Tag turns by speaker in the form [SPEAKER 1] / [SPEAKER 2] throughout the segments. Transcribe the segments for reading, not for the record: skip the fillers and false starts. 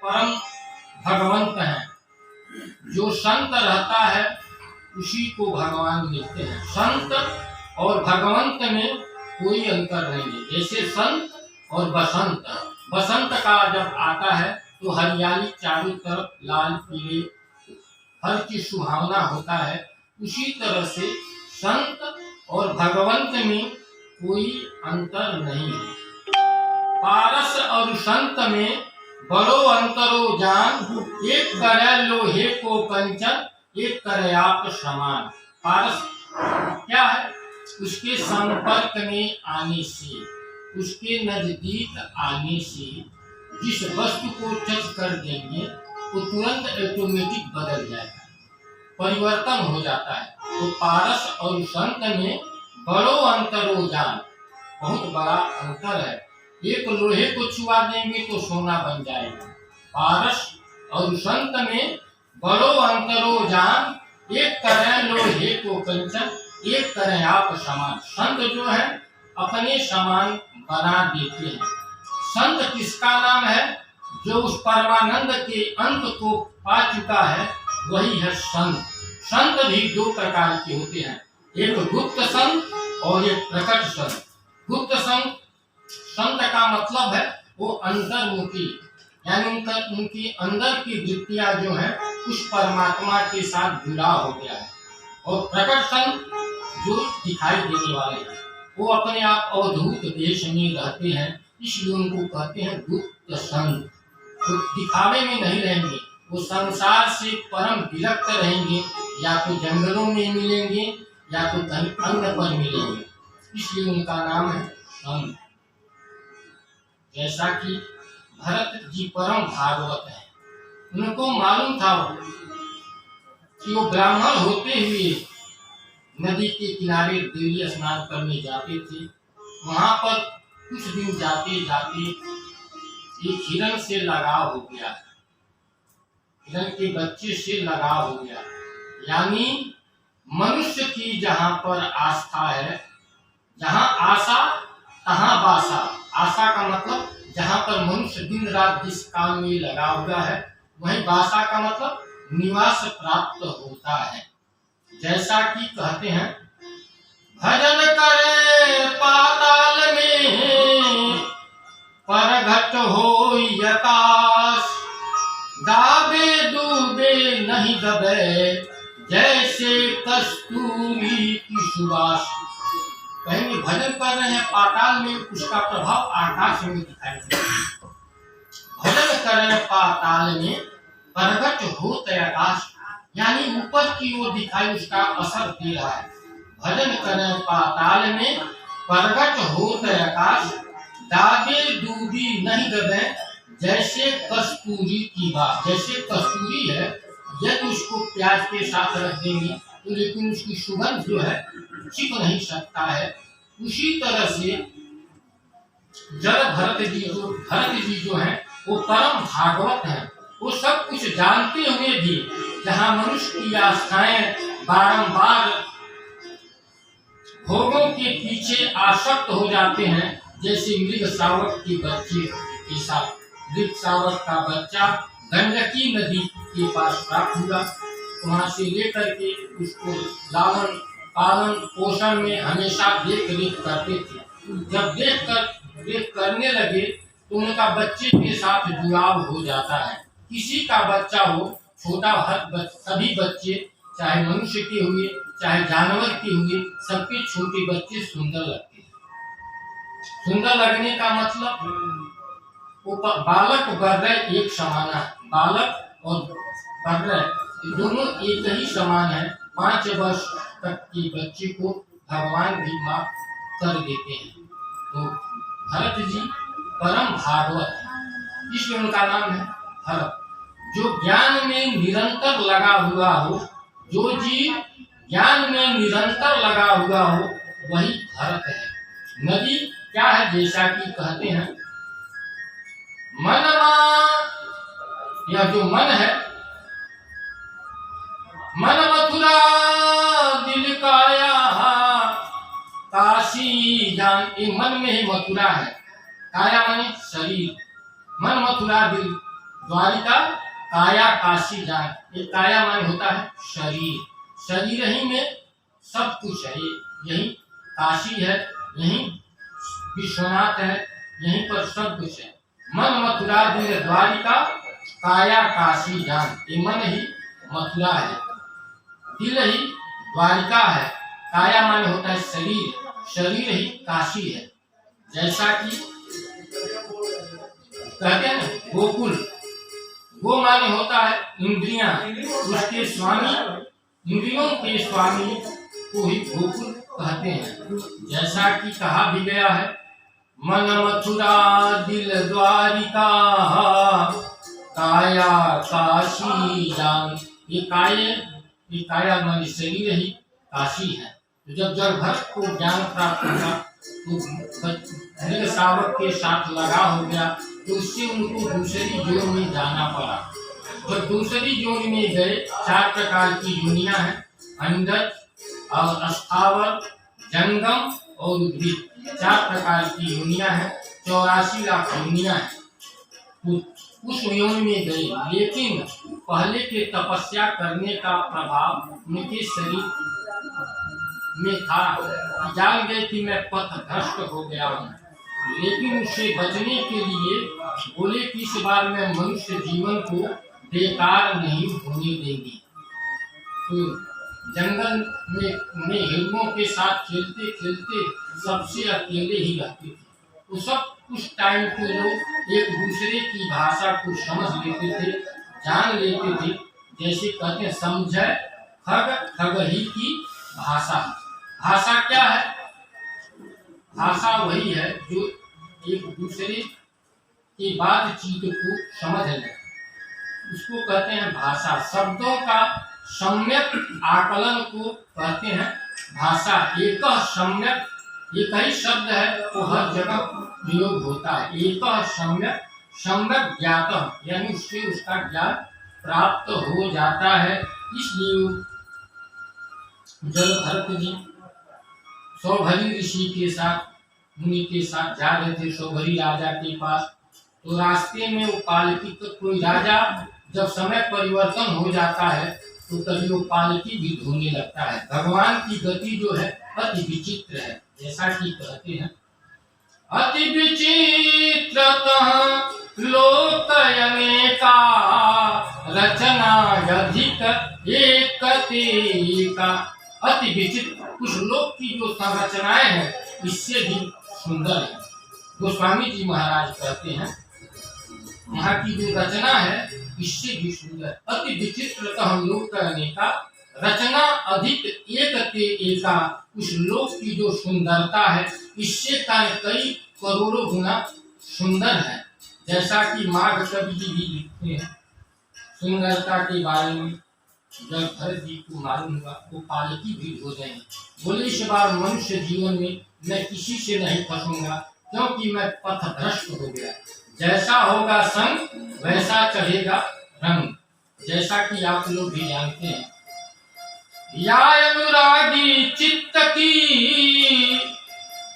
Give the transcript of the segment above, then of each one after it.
[SPEAKER 1] परम भगवंत हैं। जो संत रहता है उसी को भगवान मिलते हैं। संत और भगवंत में कोई अंतर नहीं है। जैसे संत और बसंत, बसंत का जब आता है तो हरियाली चारों तरफ, लाल पीले हर चीज सुहावना होता है। उसी तरह से संत और भगवंत में कोई अंतर नहीं है। पारस और संत में बड़ो अंतरो जान, एक करे लोहे को कंचन, एक करे आप समान। पारस क्या है? उसके संपर्क में आने से, उसके नजदीक आने से जिस वस्तु को टच कर देंगे वो तुरंत ऑटोमेटिक बदल जाएगा, परिवर्तन हो जाता है। तो पारस और संत में बड़ो अंतरो जान, बहुत बड़ा अंतर है। एक लोहे को छुआ देंगे तो सोना बन जाएगा। पारस और संत में बड़ो अंतरो जान, एक करें लोहे को कंचन, एक करें आप समान। संत जो है अपने समान बना देते हैं। संत किसका नाम है? जो उस परमानंद के अंत को पा चुका है वही है संत। संत भी दो प्रकार के होते हैं, एक गुप्त संत और एक प्रकट संत। गुप्त संत, संत का मतलब है वो अंतर्मुखी, यानी उनकी अंदर की वृत्तियां जो है उस परमात्मा के साथ जुड़ा हो गया है। और प्रकट संत जो दिखाई देने वाले हैं, वो अपने आप अवधूत देश में रहते हैं, इसलिए उनको कहते हैं गुप्त संत। वो दिखावे में नहीं रहेंगे, वो संसार से परम विरक्त रहेंगे, या तो जंगलों में मिलेंगे या तो कहीं अन्य पर मिलेंगे, इसलिए उनका नाम है संत। जैसा कि भरत जी परम भागवत है, उनको मालूम था कि वो ब्राह्मण होते हुए नदी के किनारे डेली स्नान करने जाते थे। वहां पर कुछ दिन जाते जाते एक हिरण से लगाव हो गया, हिरण के बच्चे से लगाव हो गया। यानी मनुष्य की जहां पर आस्था है, जहां आशा तहां बासा। आशा का मतलब जहां पर मनुष्य दिन रात जिस काम में लगा हुआ है, वहीं बासा का मतलब निवास प्राप्त होता है। जैसा कि कहते हैं, भजन करे पाताल में परघट हो यकाश, दाबे डूबे नहीं दबे जैसे कस्तूरी की सुबास। कहेंगे भजन कर रहे हैं पाताल में, उसका प्रभाव आकाश में दिखाई देता है। भजन कर रहे हैं पाताल में प्रकट होते आकाश, यानी ऊपर की ओर दिखाई उसका असर दे रहा है। भजन करें पाताल में प्रकट होते आकाश, दाबे डूबी नहीं दबे जैसे कस्तूरी की बात। जैसे कस्तूरी है, यदि उसको प्याज के साथ रख देंगे तो लेकिन उसकी सुगंध जो है छिप नहीं सकता है, उसी तरह से जड़ भरत जी जो है वो परम भागवत है। वो सब कुछ जानते हुए भी जहाँ मनुष्य की आस्थाएं बारंबार भोगों के पीछे आसक्त हो जाते हैं, जैसे मृग शावक के बच्चे के साथ। मृग शावक का बच्चा गंडकी नदी के पास प्राप्त हुआ, वहां से लेकर के उसको लालन पालन पोषण में हमेशा देख रेख करते थे। जब देख करने लगे तो उनका बच्चे के साथ जुड़ाव हो जाता है। किसी का बच्चा हो, छोटा सभी बच्चे, चाहे मनुष्य के हुए चाहे जानवर के हुए, सबके छोटे बच्चे सुंदर लगते हैं। सुंदर लगने का मतलब वो बालक बर्रय एक समान है। बालक और बर्रय दोनों एक ही समान है। 5 वर्ष तक के बच्चे को भगवान भी माफ कर देते हैं। तो भरत जी परम भागवत है, इसलिए उनका नाम है भरत। जो ज्ञान में निरंतर लगा हुआ हो, जो जीव ज्ञान में निरंतर लगा हुआ हो, वही भरत है। नदी क्या है? जैसा कि कहते हैं, मनमा, यह जो मन है, मन मथुरा दिल काया काशी जान। ये मन में ही मथुरा है, काया माने शरीर, मन मथुरा दिल द्वारिका काया काशी जान। ये काया माने होता है शरीर, शरीर ही में सब कुछ है। यही काशी है, यही विश्वनाथ है, यहीं पर सब कुछ है। मन मथुरा दिल द्वारिका काया काशी जान। ये मन ही मथुरा है, दिल ही द्वारिका है, काया माने होता है शरीर, शरीर ही काशी है। जैसा कि कहते हैं ना गोकुल, गो माने होता है इंद्रियां, उसके स्वामी, इंद्रियों के स्वामी को ही गोकुल कहते हैं। जैसा कि कहा भी गया है, मन मथुरा दिल द्वारिका काया काशी जान। ये काया माने शरीर ही काशी है। तो जब जब भक्त को ज्ञान प्राप्त हुआ तो मृग शावक के साथ लगा हो गया, तो उससे उनको दूसरी जोन में जाना पड़ा। जब दूसरी जोन में गए, 4 प्रकार की योनियां हैं, अंडज और स्थावर, जंगम और उद्भिद, 4 प्रकार की योनियां हैं, 84 लाख योनियां हैं। तो उस योनि में गए, लेकिन पहले के तपस्या करने का प्रभाव उनके शरीर में था। जान गए कि मैं पथ भ्रष्ट हो गया हूँ, लेकिन उससे बचने के लिए बोले कि इस बार मैं मनुष्य जीवन को बेकार नहीं होने देंगे। तो जंगल में हिरणों के साथ खेलते खेलते सबसे अकेले ही रहते थे। तो सब उस टाइम के लोग एक दूसरे की भाषा को समझ लेते थे, जान लेते थे। जैसे कहते हैं समझे खग खग ही की भाषा। भाषा क्या है? भाषा वही है जो एक दूसरे की बातचीत को समझ ले, उसको कहते हैं भाषा। शब्दों का सम्यक आकलन को कहते हैं भाषा। एक सम्यक, एक ही शब्द है वो हर जगह प्रयोग होता है। एक सम्यक, सम्यक ज्ञात, यानी उससे उसका ज्ञान प्राप्त हो जाता है। इसलिए जब भरत जी सौभरी ऋषि के साथ, मुनि के साथ जा रहे थे सौभरी राजा के पास, तो रास्ते में वो पालकी, तो कोई राजा जब समय परिवर्तन हो जाता है तो कभी वो पालकी भी धोने लगता है। भगवान की गति जो है अति विचित्र है। जैसा कि कहते हैं, अति विचित्र लोक अनेका रचना अधिक एक तेका। अति विचित्र, कुछ लोक की जो संरचनाएं हैं इससे भी सुंदर है। गोस्वामी जी महाराज कहते हैं यहाँ की जो रचना है इससे भी सुंदर। अति विचित्र हम लोग करने का रचना अधिक एक ते एका। उस लोक की जो सुंदरता है इससे कई करोड़ों गुना सुंदर है। जैसा कि माघ कवि जी भी लिखते हैं सुंदरता के बारे में। जब भरत जी को मालूम हुआ वो पालकी भी हो जाएंगे, बोले इस बार मनुष्य जीवन में मैं किसी से नहीं फंसूंगा, क्योंकि मैं पथ भ्रष्ट हो गया। जैसा होगा संग वैसा चढ़ेगा रंग। जैसा कि आप लोग भी जानते हैं, या अनुरागी चित्त की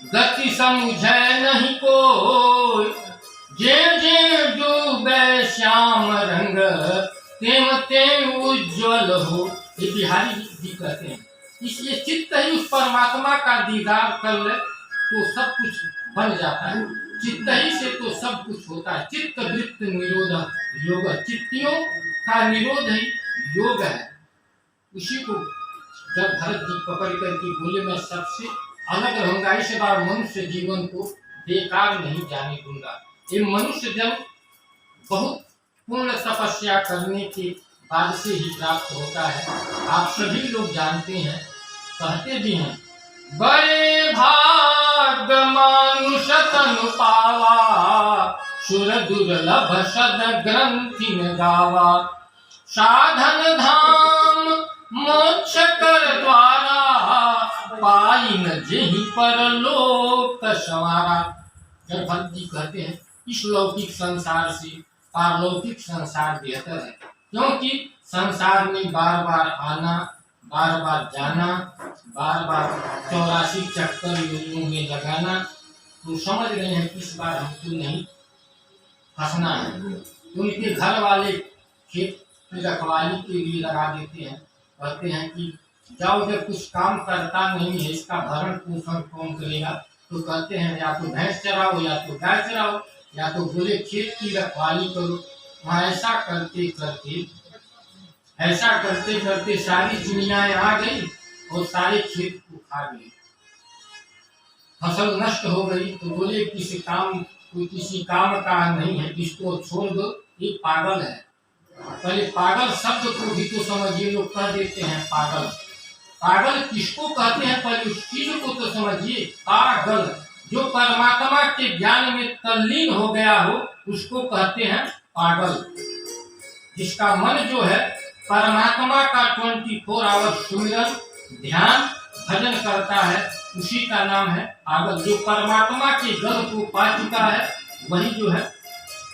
[SPEAKER 1] गति समझे नहीं कोई, जे जे डूबे श्याम रंग तेम तेम उज्ज्वल हो। ये बिहारी जी कहते हैं। इसलिए चित्त ही उस परमात्मा का दीदार कर ले तो सब कुछ बन जाता है। चित्त ही से तो सब कुछ होता है। चित्त वृत्त निरोध योग, चित्तियों का निरोध ही योग है। उसी को जब भरत जी पकड़ करके बोले मैं सबसे अलग रहूंगा, इस बार मनुष्य जीवन को बेकार नहीं जाने दूंगा। ये मनुष्य जन्म बहुत पूर्ण तपस्या करने के बाद से ही प्राप्त होता है। आप सभी लोग जानते हैं, कहते भी हैं, बड़े भाग मानुष तनु पावा, सुर दुर्लभ सद ग्रंथि न गावा, साधन धाम मोक्ष कर द्वारा, पाई न जेहि परलोक संवारा। जब भक्त जी कहते हैं इस लौकिक संसार से पारलौकिक संसार बेहतर है, क्योंकि संसार में बार बार आना, बार बार जाना, बार बार 84 चक्कर योनियों में लगाना। तो समझ रहे हैं कि इस बार हमको नहीं फंसना है। तो उनके घर वाले खेत की रखवाली के लिए लगा देते हैं। कहते हैं कि जाओ, जब कुछ काम करता नहीं है, इसका भरण पोषण कौन करेगा? तो कहते हैं या तो भैंस चराओ, या तो गाय चराओ, या तो बोले खेत की रखवाली करो। वहाँ ऐसा करते करते सारी चिड़ियाएं आ गई और सारे खेत को खा गई, फसल नष्ट हो गई। तो बोले कोई किसी काम का नहीं है, इसको छोड़ दो, ये पागल है। पहले पागल शब्द को भी तो समझिए, लोग कह देते हैं पागल। पागल किसको कहते हैं, पहले उस चीज को तो समझिए। पागल जो परमात्मा के ज्ञान में तल्लीन हो गया हो, उसको कहते हैं पागल। जिसका मन जो है परमात्मा का 24 आवर सुमिरन ध्यान भजन करता है, उसी का नाम है पागल। जो परमात्मा के गल को पा चुका है, वही जो है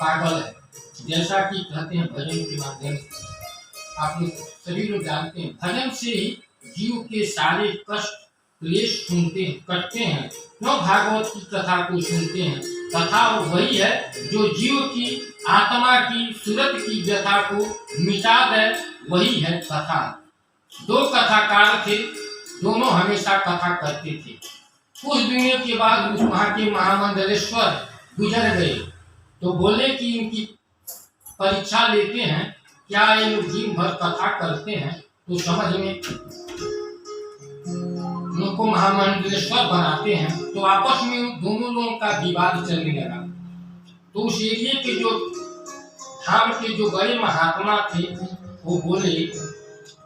[SPEAKER 1] पागल है। जैसा कि कहते हैं भजन के माध्यम से, आप लोग सभी लोग जानते हैं, भजन से ही जीव के सारे कष्ट क्लेश कटते हैं। क्यों? भागवत की कथा को सुनते हैं। कथा वही है जो जीव की आत्मा की सूरत की व्यथा को मिटा दे, वही है कथा। दो कथाकार थे, दोनों हमेशा कथा करते थे। कुछ दिनों के बाद वहाँ के महामंडलेश्वर गुजर गए, तो बोले कि इनकी परीक्षा लेते हैं, क्या ये लोग दिन भर कथा करते हैं? तो समझ में उनको महामंडलेश्वर बनाते हैं। तो आपस में दोनों लोगों का विवाद चलने लगा। तो उस एरिए के जो धाम के जो बड़े महात्मा थे, वो बोले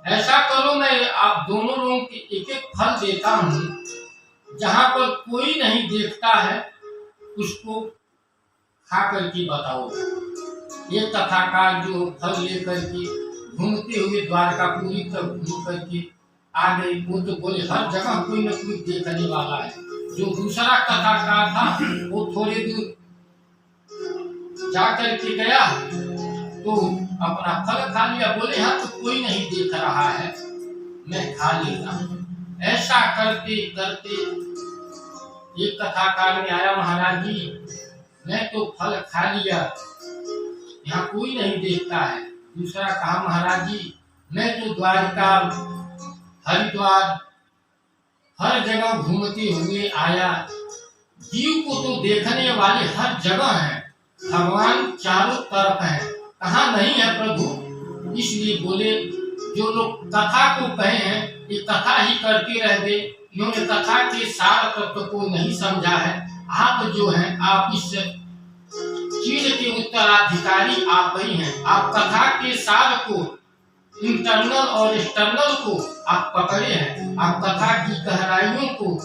[SPEAKER 1] ऐसा करो, मैं आप दोनों लोगों के एक एक फल देता हूँ, जहाँ पर कोई नहीं देखता है उसको खा करके बताओ। एक कथाकार जो फल लेकर के घूमते हुए द्वारकापुरी तक घूम करके आ गए, वो तो बोले हर जगह कोई न कोई देखने वाला है। जो दूसरा कथाकार था, वो थोड़े दूर जा करके गया तो अपना फल खा लिया। बोले हाँ, तो कोई नहीं देख रहा है, मैं खा लेता हूँ। ऐसा करते करते एक कथाकार में आया, महाराज जी मैं तो फल खा लिया, यहाँ कोई नहीं देखता है। दूसरा कहा, महाराज जी मैं तो द्वारका हरिद्वार हर जगह घूमते हुए आया, जीव को तो देखने वाले हर जगह हैं, भगवान चारों तरफ हैं, कहाँ नहीं है प्रभु? इसलिए बोले जो लोग कथा को कहे हैं, ये कथा ही करते रह गए, इन्होंने कथा के सार तत्व को नहीं समझा है। आप जो हैं, आप इस चीज के उत्तराधिकारी आप ही हैं। आप कथा के सार को, इंटरनल और एक्सटर्नल को आप पकड़े हैं, आप कथा की गहराइयों को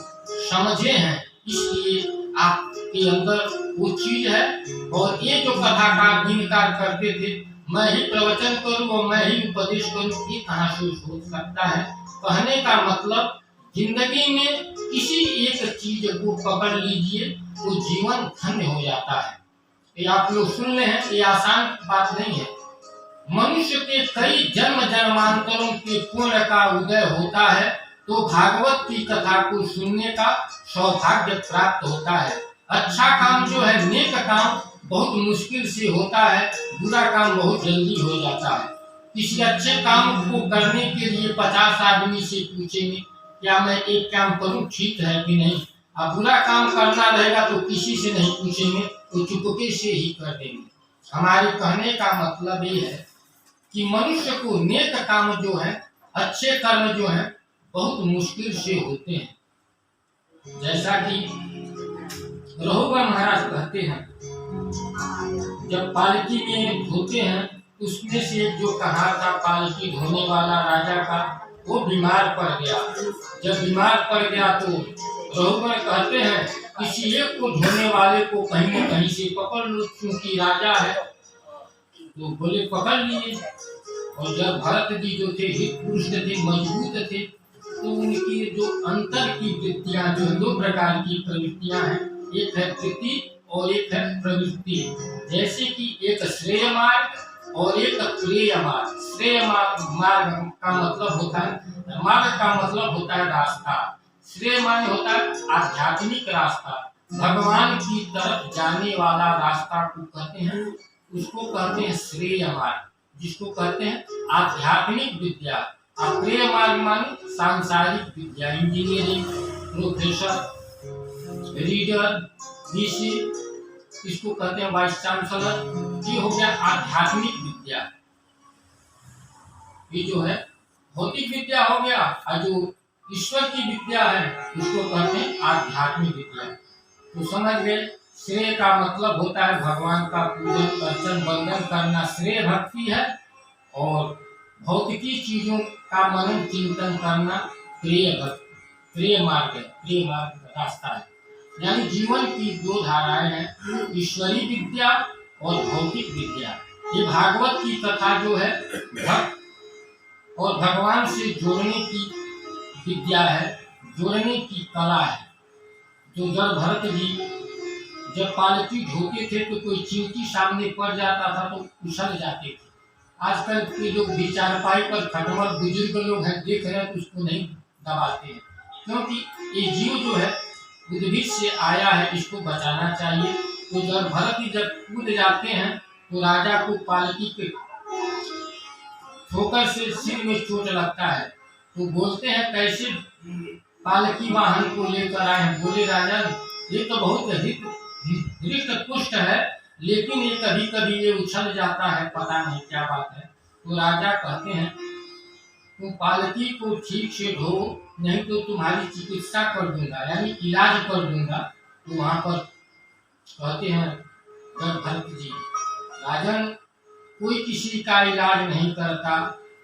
[SPEAKER 1] समझे हैं, इसलिए आपके अंदर वो चीज है। और ये जो कथाकार इनकार करते थे, मैं ही प्रवचन करूं और मैं ही उपदेश करूं, ये कहाँ से हो सकता है? कहने का मतलब जिंदगी में किसी एक चीज को पकड़ लीजिए तो जीवन धन्य हो जाता है। ये आप लोग सुन रहे हैं, ये आसान बात नहीं है। मनुष्य के कई जन्म जन्मांतरों के पुण्य का उदय होता है तो भागवत की कथा को सुनने का सौभाग्य प्राप्त होता है। अच्छा काम जो है, नेक काम बहुत मुश्किल से होता है, बुरा काम बहुत जल्दी हो जाता है। किसी अच्छे काम को करने के लिए 50 आदमी से पूछेंगे क्या मैं एक काम करूं ठीक है कि नहीं। अब बुरा काम करना रहेगा तो किसी से नहीं पूछेंगे, तो चुपके से ही कर देंगे। हमारे कहने का मतलब ये है कि मनुष्य को नेक काम जो है, अच्छे कर्म जो है, बहुत मुश्किल से होते हैं। जैसा कि रघुवर महाराज कहते हैं, जब पालकी में धोते हैं, उसमें से जो कहा था पालकी धोने वाला राजा का, वो बीमार पड़ गया। जब बीमार पड़ गया तो रघुवर कहते हैं किसी एक को धोने वाले को कहीं न कहीं से पकड़ लो, क्योंकि राजा है। तो बोले पकड़ लिए। और जब भरत जी जो थे हित पुरुष थे, मजबूत थे, तो उनकी जो अंतर की वृत्तियां, जो 2 प्रकार की प्रवृत्तियां हैं, एक है वृत्ति और एक है प्रवृत्ति। जैसे कि एक श्रेय मार्ग और एक प्रेय मार्ग। श्रेय मार्ग का मतलब होता है, मार्ग का मतलब होता है रास्ता। श्रेय मार्ग होता है आध्यात्मिक रास्ता, भगवान की तरफ जाने वाला रास्ता को कहते हैं उसको कहते हैं श्रेय मार्ग, जिसको कहते हैं आध्यात्मिक विद्या। अप्रेय मार्ग माने सांसारिक विद्या, इंजीनियरिंग, प्रोफेसर, रीडर, वीसी, इसको कहते हैं वाइस चांसलर। ये हो गया आध्यात्मिक विद्या। ये जो है भौतिक विद्या हो गया, और जो ईश्वर की विद्या है उसको कहते हैं आध्यात्मिक विद्या। तो समझ गए, श्रेय का मतलब होता है भगवान का पूजन अर्चन वंदन करना, श्रेय भक्ति है। और भौतिकी चीजों का मनन चिंतन करना प्रिय भक्ति, प्रिय मार्ग है, प्रिय मार्ग का रास्ता है। यानी जीवन की दो धाराएं हैं, ईश्वरीय विद्या और भौतिक विद्या। ये भागवत की कथा जो है भक्त और भगवान से जोड़ने की विद्या है, जोड़ने की कला है। जो जल भरत जी जब पालकी ढोते थे तो कोई चींटी सामने पड़ जाता था तो उछल जाते थे। आजकल के लोग भी चारपाई पर खटमल बुजुर्ग लोग हैं, देख रहे हैं तो उसको नहीं दबाते हैं, क्योंकि ये जीव जो है उद्भिद से आया है, इसको बचाना चाहिए। तो जल भरत जी जब कूद जाते हैं तो राजा को पालकी के ठोकर से सिर में चोट लगता है। तो बोलते हैं कैसे पालकी वाहन को लेकर आए हैं। बोले राजा ये तो बहुत हृष्ट पुष्ट है, लेकिन ये कभी कभी ये उछल जाता है, पता नहीं क्या बात है। तो राजा कहते हैं तुम पालकी को ठीक से धो, नहीं तो तुम्हारी चिकित्सा कर दूंगा, यानी इलाज कर दूंगा। तो वहां पर कहते हैं भरत जी, राजन कोई किसी का इलाज नहीं करता,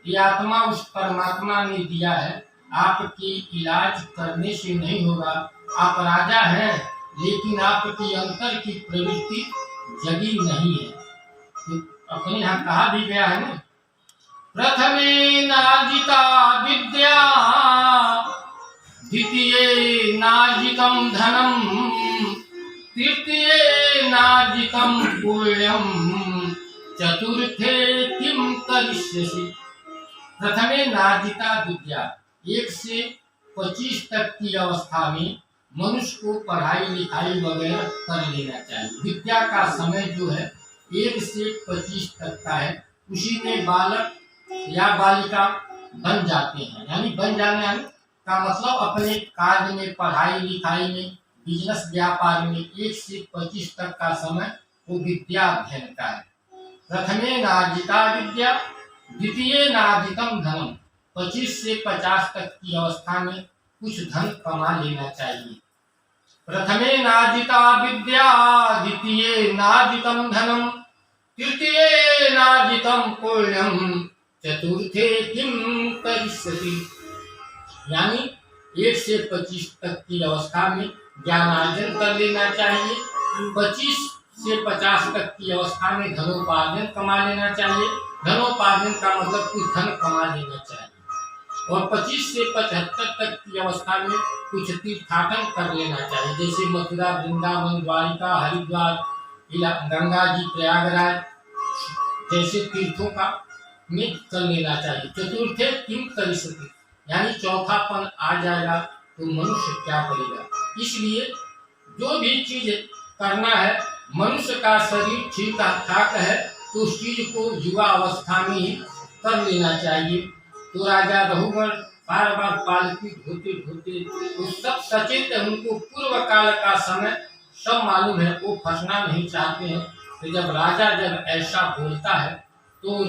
[SPEAKER 1] ये आत्मा उस परमात्मा ने दिया है, आपकी इलाज करने से नहीं होगा। आप राजा हैं लेकिन आपकी अंतर की प्रवृत्ति जगी नहीं है। तो अपने यहाँ कहा भी गया है ना, प्रथमे नार्जिता विद्या द्वितीये नार्जितं धनम तृतीये नार्जितं पुण्यम चतुर्थे किम करिष्यसि। प्रथमे नार्जिता विद्या, 1 से 25 तक की अवस्था में मनुष्य को पढ़ाई लिखाई वगैरह कर लेना चाहिए। विद्या का समय जो है 1 से 25 तक का है, उसी में बालक या बालिका बन जाते हैं। यानी बन जाने का मतलब अपने कार्य में, पढ़ाई लिखाई में, बिजनेस व्यापार में 1 से 25 तक का समय वो विद्या अध्ययन का है। प्रथमे नार्जिता विद्या द्वितीय नार्जितम धनम, 25 से 50 तक की अवस्था में कुछ धन कमा लेना चाहिए। प्रथमे नार्जिता विद्या द्वितीय नार्जितम धनम तृतीय नार्जितम पुण्यम चतुर्थे किम करिष्यसि। यानी 1 से 25 तक की अवस्था में ज्ञानार्जन कर लेना चाहिए, 25 से 50 तक की अवस्था में धनोपार्जन कमा लेना चाहिए। धनोपार्जन का मतलब कुछ धन कमा लेना चाहिए। और 25 से 75 तक की अवस्था में कुछ तीर्थाटन कर लेना चाहिए, जैसे मथुरा, वृंदावन, द्वारिका, हरिद्वार, गंगा जी, प्रयागराज जैसे तीर्थों का में कर लेना चाहिए। चतुर्थे किम करिष्यति, यानी चौथापन आ जाएगा तो मनुष्य क्या करेगा। इसलिए जो भी चीज करना है, मनुष्य का शरीर ठीक ठाक है तो उस चीज को युवा अवस्था में ही कर लेना चाहिए। तो राजा रघुगण बार बार पालकी ढोते ढोते वो सब सचेत है, उनको पूर्व काल का समय सब मालूम है, वो फंसना नहीं चाहते हैं। तो जब राजा जब ऐसा बोलता है तो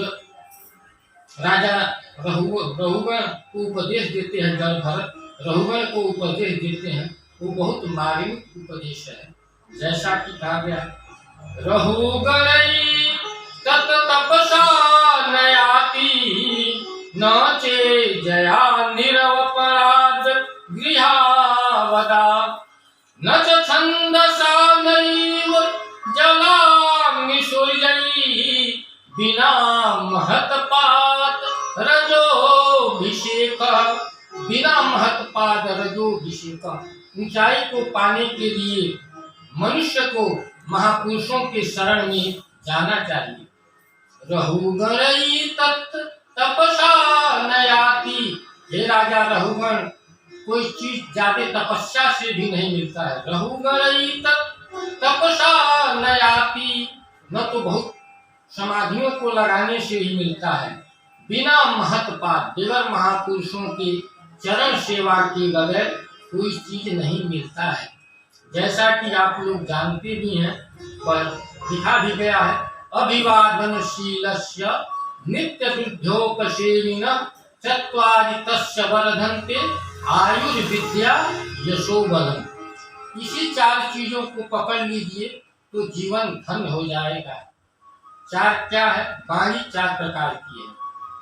[SPEAKER 1] राजा रघुगण को उपदेश देते हैं, जल भरत रघुगण को उपदेश देते हैं। वो बहुत मार्मिक उपदेश है, जैसा कि कहा गया, रघुगण तत तपसा नयाति न चे जया निरवपराध गृहावदा न च छन्दसा नैव जलाग्निसूर्यै बिना महत्पाद रजोभिषेक। बिना महत्पाद रजोभिषेक, ऊंचाई को पाने के लिए मनुष्य को महापुरुषों के शरण में जाना चाहिए। रघुगण तत् तपसा नयाति, हे राजा रघुगण कोई चीज ज्यादा तपस्या से भी नहीं मिलता है। रघुगण तत् तपसा नयाति, न तो बहुत समाधियों को लगाने से ही मिलता है। बिना महत्पाद बगैर महापुरुषों के चरण सेवा के बगैर कोई चीज नहीं मिलता है। जैसा कि आप लोग जानते भी हैं, पर लिखा भी गया है, अभिवादनशीलस्य नित्य बुद्ध्योपसेविन चत्वारि तस्य वर्धन्ते आयुर्विद्या यशोबलम। इसी 4 चीजों को पकड़ लीजिए तो जीवन धन्य हो जाएगा। 4 क्या है? वाणी 4 प्रकार की है।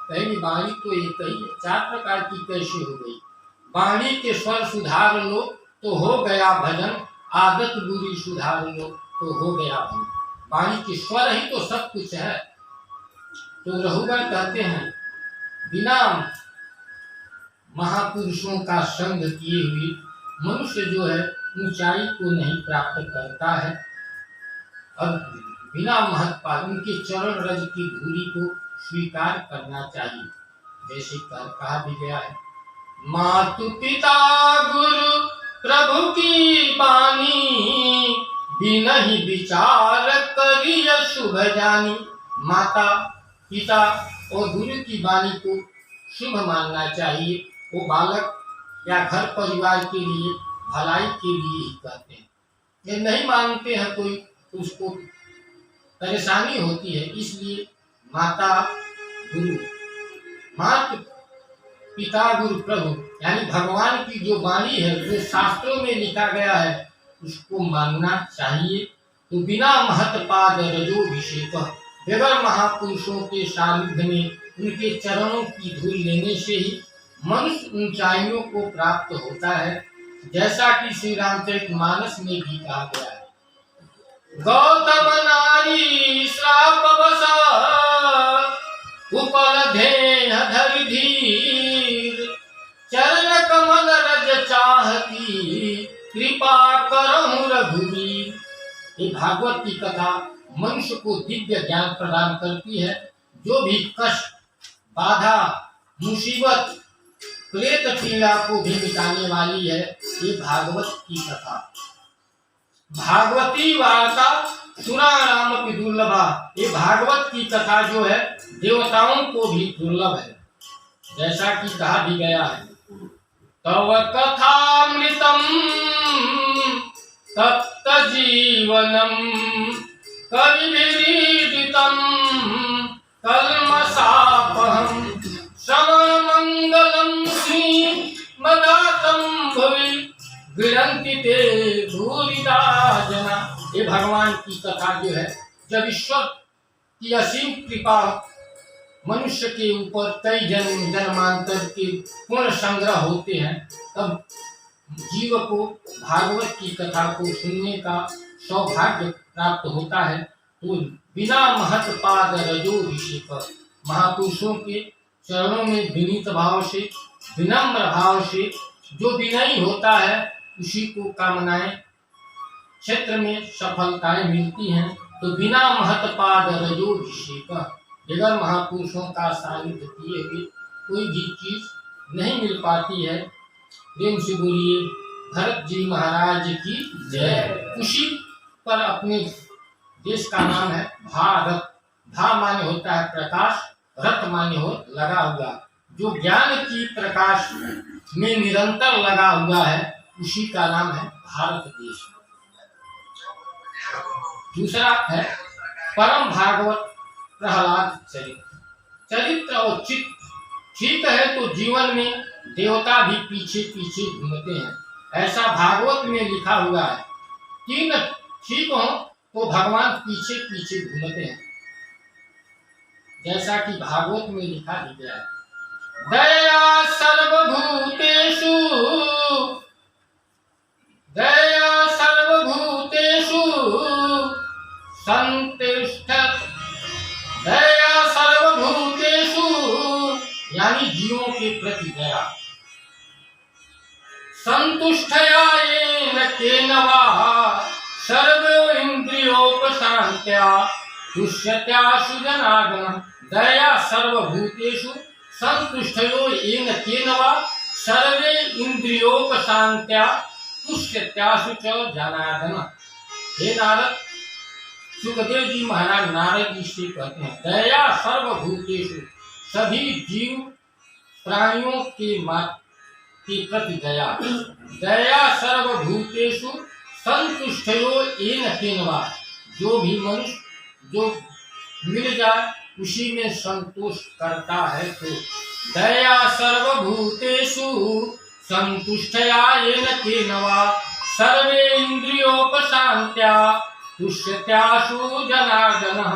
[SPEAKER 1] पहली वाणी तो एक ही है, 4 प्रकार की कैसे हो गई? वाणी के स्वर सुधार लो तो हो गया भजन, आदत बुरी सुधार लो तो हो गया भजन। वाणी के स्वर ही तो सब कुछ है। तो रघुवर कहते हैं, बिना महापुरुषों का संग किए हुए मनुष्य जो है ऊंचाई को नहीं प्राप्त करता है। और बिना महत्पाद उनके चरण रज की धूलि को स्वीकार करना चाहिए। जैसे कहा भी गया है, मातु पिता गुरु प्रभु की बानी, बिनहि विचार करिय शुभ जानी। माता पिता और गुरु की वाणी को शुभ मानना चाहिए। वो बालक या घर परिवार के लिए भलाई के लिए ही कहते हैं। ये नहीं मानते हैं कोई तो उसको परेशानी होती है। इसलिए माता गुरु, माता पिता गुरु प्रभु यानी भगवान की जो वाणी है, जो शास्त्रों में लिखा गया है, उसको मानना चाहिए। तो बिना महत्पाद रजोभिषेक, बगैर महापुरुषों के सानिध्य में उनके चरणों की धूल लेने से ही मनुष्य ऊंचाइयों को प्राप्त होता है। जैसा कि श्री रामचरितमानस में भी कहा गया है, गौतम नारी श्रापवश उपलधेह धरि धीर, चरण कमल रज चाहती कृपा करहु रघुवीर। ये भागवत की कथा मनुष्य को दिव्य ज्ञान प्रदान करती है। जो भी कष्ट, बाधा, मुसीबत, प्रेत पीड़ा को भी मिटाने वाली है ये भागवत की कथा। भागवती वार्ता सुना राम की दुर्लभा। ये भागवत की कथा जो है देवताओं को भी दुर्लभ है। जैसा कि कहा भी गया है, तव कथामृतम तप्त जीवनम कविभिरीडितम कल्मषापहं श्रवण मंगलम श्रीमदातम भुवि विरंति ते भूरिदा जना। ये भगवान की कथा जो है, जब ईश्वर की असीम कृपा मनुष्य के ऊपर कई जन्म जन्मांतर के पूर्ण संग्रह होते हैं, तब जीव को भागवत की कथा को सुनने का सौभाग्य प्राप्त होता है। तो बिना महत्पाद रजोभिषेक, महापुरुषों के चरणों में विनीत भाव से, विनम्र भाव से, जो विनयी होता है उसी को कामनाएं क्षेत्र में सफलताएं मिलती हैं। तो बिना महत्पाद रजोभिषेक, बगैर महापुरुषों का सानिध्य किए हुए कोई भी चीज नहीं मिल पाती है। प्रेम से बोलिए भरत जी महाराज की जय। उसी पर अपने देश का नाम है भारत। भा माने होता है प्रकाश, रत माने हो लगा हुआ। जो ज्ञान की प्रकाश में निरंतर लगा हुआ है उसी का नाम है भारत देश। दूसरा है परम भागवत प्रहलाद चरित्र। चरित्र और चित्त ठीक है तो जीवन में देवता भी पीछे पीछे घूमते हैं, ऐसा भागवत में लिखा हुआ है। तीन ठीक हो तो भगवान पीछे पीछे घूमते हैं, जैसा कि भागवत में लिखा भी गया है। दया सर्वभूतेषु, दया सर्वभूतेषु संतिष्ठत्। दया सर्वभूतेषु यानी जीवों के प्रति दया। संतुष्टया येन केन वा सर्व इंद्रियोपशांत्या तुष्यत्याशु जनार्दन। दया सर्वभूतेषु संतुष्टयो येन केन वा सर्वे इंद्रियोपशांत्या तुष्यत्याशु च जनार्दन। हे नारद, सुखदेव जी महाराज नारद जी से कहते हैं, दया सर्वभूतेषु, सभी जीव प्राणियों के प्रति दया। दया सर्वभूतेषु संतुष्टयो येन केनवा, जो भी मनुष्य जो मिल जाए उसी में संतोष करता है। तो दया सर्वभूतेषु संतुष्टया येन केनवा, सर्वे इंद्रियोपशांत्या तुष्यत्याशु जनार्दनः।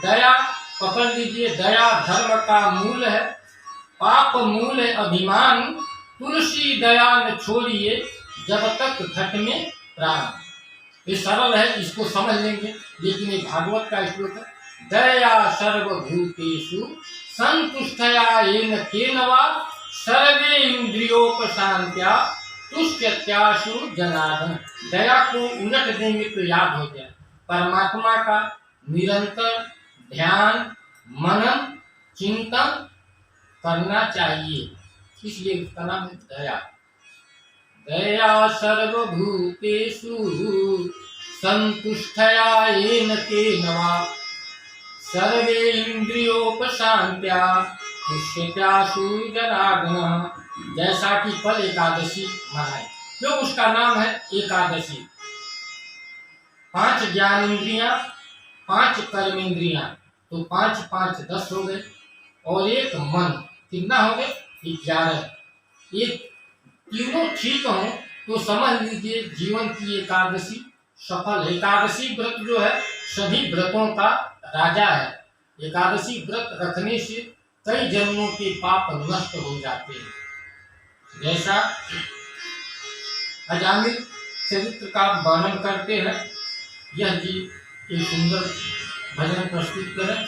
[SPEAKER 1] दया पकड़ लीजिए, दया धर्म का मूल है, पाप मूल है अभिमान। तुलसी दया न छोड़िए, जब तक घट में प्राण। ये सरल है, इसको समझ लेंगे, लेकिन ये भागवत का श्लोक है। दया सर्वभूतेषु संतुष्टया येन केनवा, सर्वे इंद्रियोपशांत्या तुष्यत्याशु जनार्दन। दया को उलट देंगे तो याद हो जाए, परमात्मा का निरंतर ध्यान मनन चिंतन करना चाहिए, इसलिए उसका नाम है दया। दया सर्वभूतेषु संतुष्टया येन केनवा, सर्वे इंद्रियोपशांत्या तुष्यत्याशु जनार्दनः। जैसा कि कल एकादशी मनाई, जो उसका नाम है एकादशी। 5 ज्ञानेंद्रियां, 5 कर्मेंद्रियां, तो 5 5 10 हो गए, और एक मन, कितना हो गए 11। ये तीनों ठीक हो तो समझ लीजिए जीवन की एकादशी सफल है। एकादशी व्रत जो है सभी व्रतों का राजा है। एकादशी व्रत रखने से कई जन्मों के पाप नष्ट हो जाते हैं। जैसा अजामिल चरित्र का वर्णन करते हैं, यह जी एक सुंदर भजन प्रस्तुत करें।